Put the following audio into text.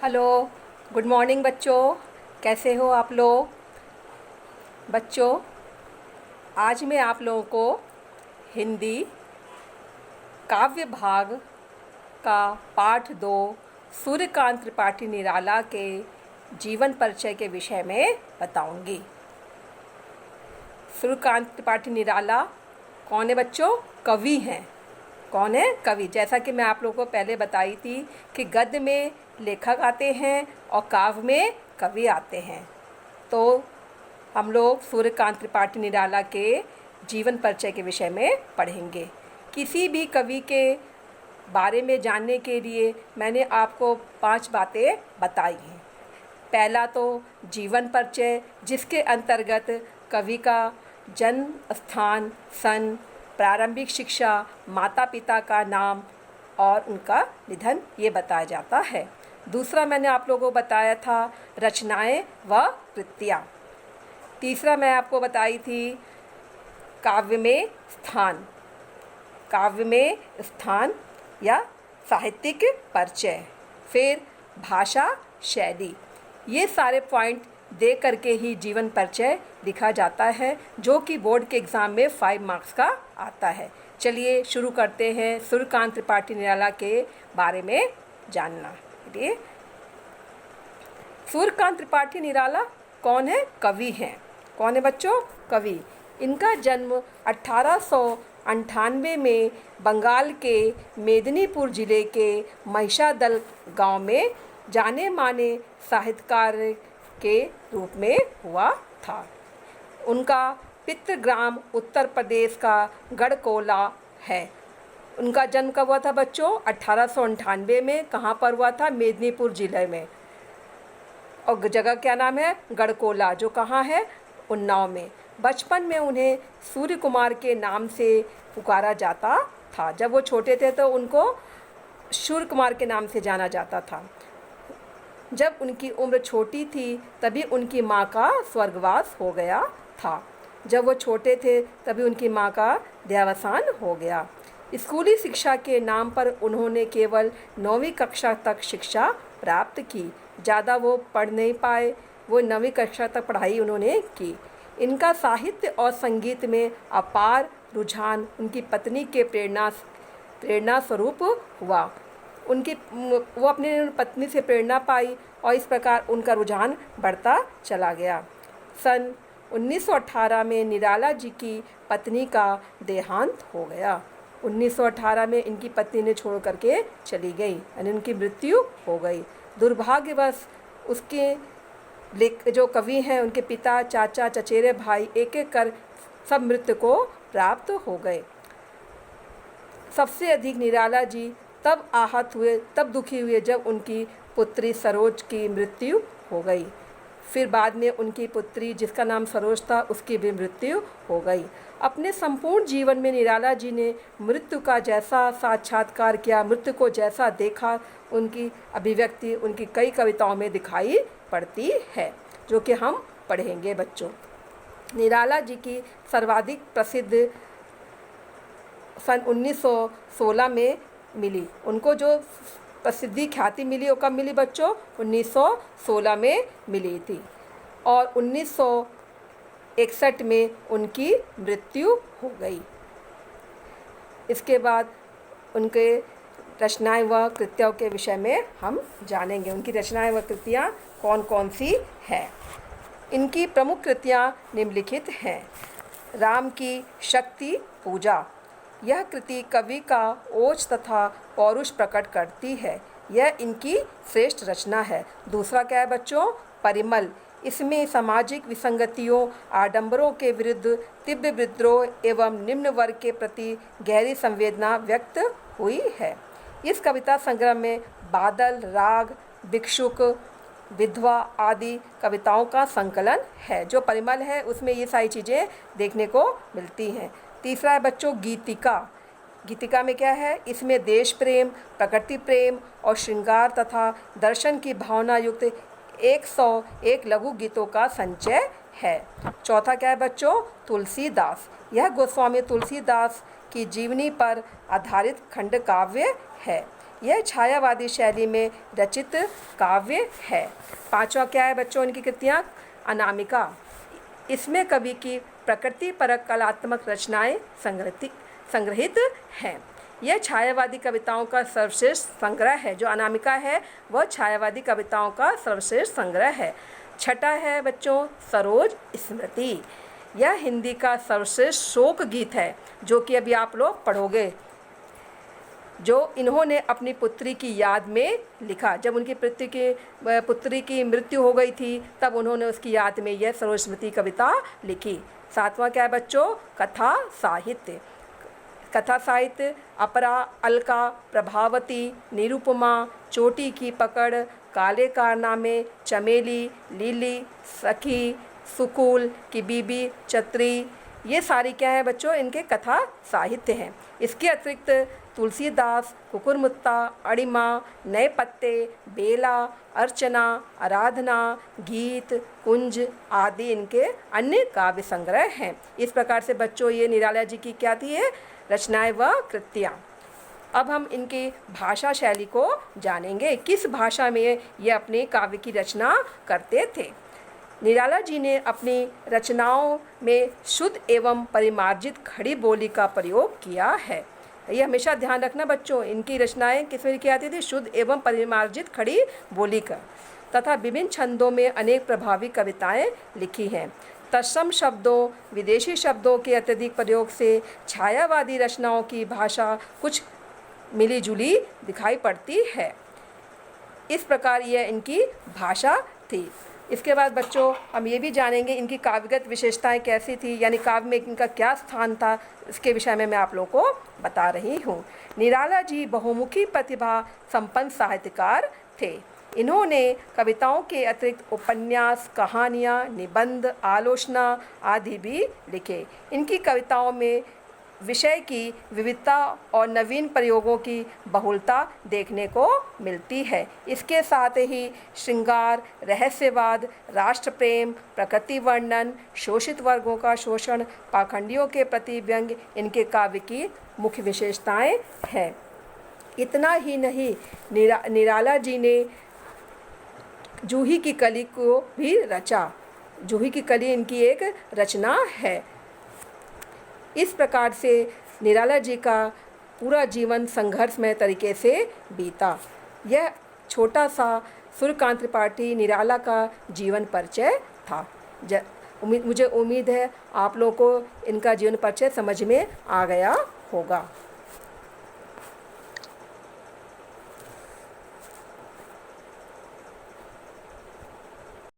Hello, good morning बच्चों। कैसे हो आप लोग? बच्चों, आज मैं आप लोगों को हिंदी काव्य भाग का पाठ 2 सूर्यकांत त्रिपाठी निराला के जीवन परिचय के विषय में बताऊंगी। सूर्यकांत त्रिपाठी निराला कौन है बच्चों? कवि हैं। कौन है? कवि। जैसा कि मैं आप लोगों को पहले बताई थी कि गद्य में लेखक आते हैं और काव्य में कवि आते हैं। तो हम लोग सूर्यकांत त्रिपाठी निराला के जीवन परिचय के विषय में पढ़ेंगे। किसी भी कवि के बारे में जानने के लिए मैंने आपको 5 बातें बताई हैं। पहला तो जीवन परिचय, जिसके अंतर्गत कवि का जन्म स्थान, सन, प्रारंभिक शिक्षा, माता पिता का नाम और उनका निधन ये बताया जाता है। दूसरा मैंने आप लोगों को बताया था रचनाएं व कृतियाँ। तीसरा मैं आपको बताई थी काव्य में स्थान, काव्य में स्थान या साहित्यिक परिचय। फिर भाषा शैली। ये सारे पॉइंट दे करके ही जीवन परिचय लिखा जाता है, जो कि बोर्ड के एग्ज़ाम में 5 मार्क्स का आता है। चलिए शुरू करते हैं सूर्यकांत त्रिपाठी निराला के बारे में जानना। चलिए, सूर्यकांत त्रिपाठी निराला कौन है? कवि हैं। कौन है बच्चों? कवि। इनका जन्म 1898 में बंगाल के मेदिनीपुर जिले के महिषादल गांव में जाने माने साहित्यकार के रूप में हुआ था। उनका पितृग्राम उत्तर प्रदेश का गढ़कोला है। उनका जन्म कब हुआ था बच्चों? 1898 में। कहाँ पर हुआ था? मेदिनीपुर जिले में। और जगह क्या नाम है? गढ़कोला, जो कहाँ है? उन्नाव में। बचपन में उन्हें सूर्य कुमार के नाम से पुकारा जाता था। जब वो छोटे थे तो उनको सूर्य कुमार के नाम से जाना जाता था। जब उनकी उम्र छोटी थी तभी उनकी माँ का स्वर्गवास हो गया था। जब वो छोटे थे तभी उनकी माँ का देहावसान हो गया। स्कूली शिक्षा के नाम पर उन्होंने केवल 9वीं कक्षा तक शिक्षा प्राप्त की। ज़्यादा वो पढ़ नहीं पाए। वो 9वीं कक्षा तक पढ़ाई उन्होंने की। इनका साहित्य और संगीत में अपार रुझान उनकी पत्नी के प्रेरणा स्वरूप हुआ। वो अपनी पत्नी से प्रेरणा पाई और इस प्रकार उनका रुझान बढ़ता चला गया। सन 1918 में निराला जी की पत्नी का देहांत हो गया। 1918 में इनकी पत्नी ने छोड़ करके चली गई, यानी उनकी मृत्यु हो गई। दुर्भाग्यवश उसके जो कवि हैं उनके पिता, चाचा, चचेरे भाई एक एक कर सब मृत्यु को प्राप्त हो गए। सबसे अधिक निराला जी तब आहत हुए, तब दुखी हुए जब उनकी पुत्री सरोज की मृत्यु हो गई। फिर बाद में उनकी पुत्री, जिसका नाम सरोज था, उसकी भी मृत्यु हो गई। अपने संपूर्ण जीवन में निराला जी ने मृत्यु का जैसा साक्षात्कार किया, मृत्यु को जैसा देखा, उनकी अभिव्यक्ति उनकी कई कविताओं में दिखाई पड़ती है, जो कि हम पढ़ेंगे बच्चों। निराला जी की सर्वाधिक प्रसिद्ध सन 1916 में मिली। उनको जो प्रसिद्धि ख्याति मिली वो कब मिली बच्चों? 1916 में मिली थी। और 1961 में उनकी मृत्यु हो गई। इसके बाद उनके रचनाएं व कृतियों के विषय में हम जानेंगे। उनकी रचनाएं व कृतियाँ कौन कौन सी हैं। इनकी प्रमुख कृतियाँ निम्नलिखित हैं। राम की शक्ति पूजा। यह कृति कवि का ओज तथा पौरुष प्रकट करती है। यह इनकी श्रेष्ठ रचना है। दूसरा क्या है बच्चों? परिमल। इसमें सामाजिक विसंगतियों, आडंबरों के विरुद्ध तीव्र विद्रोह एवं निम्न वर्ग के प्रति गहरी संवेदना व्यक्त हुई है। इस कविता संग्रह में बादल, राग, भिक्षुक, विधवा आदि कविताओं का संकलन है। जो परिमल है उसमें ये सारी चीज़ें देखने को मिलती हैं। तीसरा है बच्चों गीतिका। गीतिका में क्या है? इसमें देश प्रेम, प्रकृति प्रेम और श्रृंगार तथा दर्शन की भावना युक्त 101 लघु गीतों का संचय है। चौथा क्या है बच्चों? तुलसीदास। यह गोस्वामी तुलसीदास की जीवनी पर आधारित खंड काव्य है। यह छायावादी शैली में रचित काव्य है। पांचवा क्या है बच्चों इनकी कृतियाँ? अनामिका। इसमें कवि की प्रकृति परक कलात्मक रचनाएं संग्रहित हैं। यह छायावादी कविताओं का सर्वश्रेष्ठ संग्रह है। जो अनामिका है वह छायावादी कविताओं का सर्वश्रेष्ठ संग्रह है। छठा है बच्चों सरोज स्मृति। यह हिंदी का सर्वश्रेष्ठ शोक गीत है जो कि अभी आप लोग पढ़ोगे, जो इन्होंने अपनी पुत्री की याद में लिखा। जब उनकी पुत्री की मृत्यु हो गई थी तब उन्होंने उसकी याद में यह सरोज स्मृति कविता लिखी। सातवां क्या है बच्चों? कथा साहित्य। कथा साहित्य अपरा, अलका, प्रभावती, निरुपमा, चोटी की पकड़, काले कारनामे, चमेली, लीली, सखी, सुकूल की बीबी, चत्री, ये सारी क्या है बच्चों? इनके कथा साहित्य हैं। इसके अतिरिक्त तुलसीदास, कुकुरमुत्ता, अड़िमा, नए पत्ते, बेला, अर्चना, आराधना, गीत, कुंज आदि इनके अन्य काव्य संग्रह हैं। इस प्रकार से बच्चों ये निराला जी की क्या थी है? रचनाएं व कृतियाँ। अब हम इनकी भाषा शैली को जानेंगे। किस भाषा में ये अपने काव्य की रचना करते थे? निराला जी ने अपनी रचनाओं में शुद्ध एवं परिमार्जित खड़ी बोली का प्रयोग किया है। ये हमेशा ध्यान रखना बच्चों, इनकी रचनाएं किस में की आती थी? शुद्ध एवं परिमार्जित खड़ी बोली का। तथा विभिन्न छंदों में अनेक प्रभावी कविताएं लिखी हैं। तत्सम शब्दों, विदेशी शब्दों के अत्यधिक प्रयोग से छायावादी रचनाओं की भाषा कुछ मिली जुली दिखाई पड़ती है। इस प्रकार यह इनकी भाषा थी। इसके बाद बच्चों हम ये भी जानेंगे इनकी काव्यगत विशेषताएं कैसी थी, यानी काव्य में इनका क्या स्थान था, इसके विषय में मैं आप लोगों को बता रही हूँ। निराला जी बहुमुखी प्रतिभा संपन्न साहित्यकार थे। इन्होंने कविताओं के अतिरिक्त उपन्यास, कहानियाँ, निबंध, आलोचना आदि भी लिखे। इनकी कविताओं में विषय की विविधता और नवीन प्रयोगों की बहुलता देखने को मिलती है। इसके साथ ही श्रृंगार, रहस्यवाद, राष्ट्र प्रेम, प्रकृति वर्णन, शोषित वर्गों का शोषण, पाखंडियों के प्रति व्यंग इनके काव्य की मुख्य विशेषताएं हैं। इतना ही नहीं, निराला जी ने जूही की कली को भी रचा। जूही की कली इनकी एक रचना है। इस प्रकार से निराला जी का पूरा जीवन संघर्षमय तरीके से बीता। यह छोटा सा सूर्यकांत त्रिपाठी निराला का जीवन परिचय था। मुझे उम्मीद है आप लोगों को इनका जीवन परिचय समझ में आ गया होगा।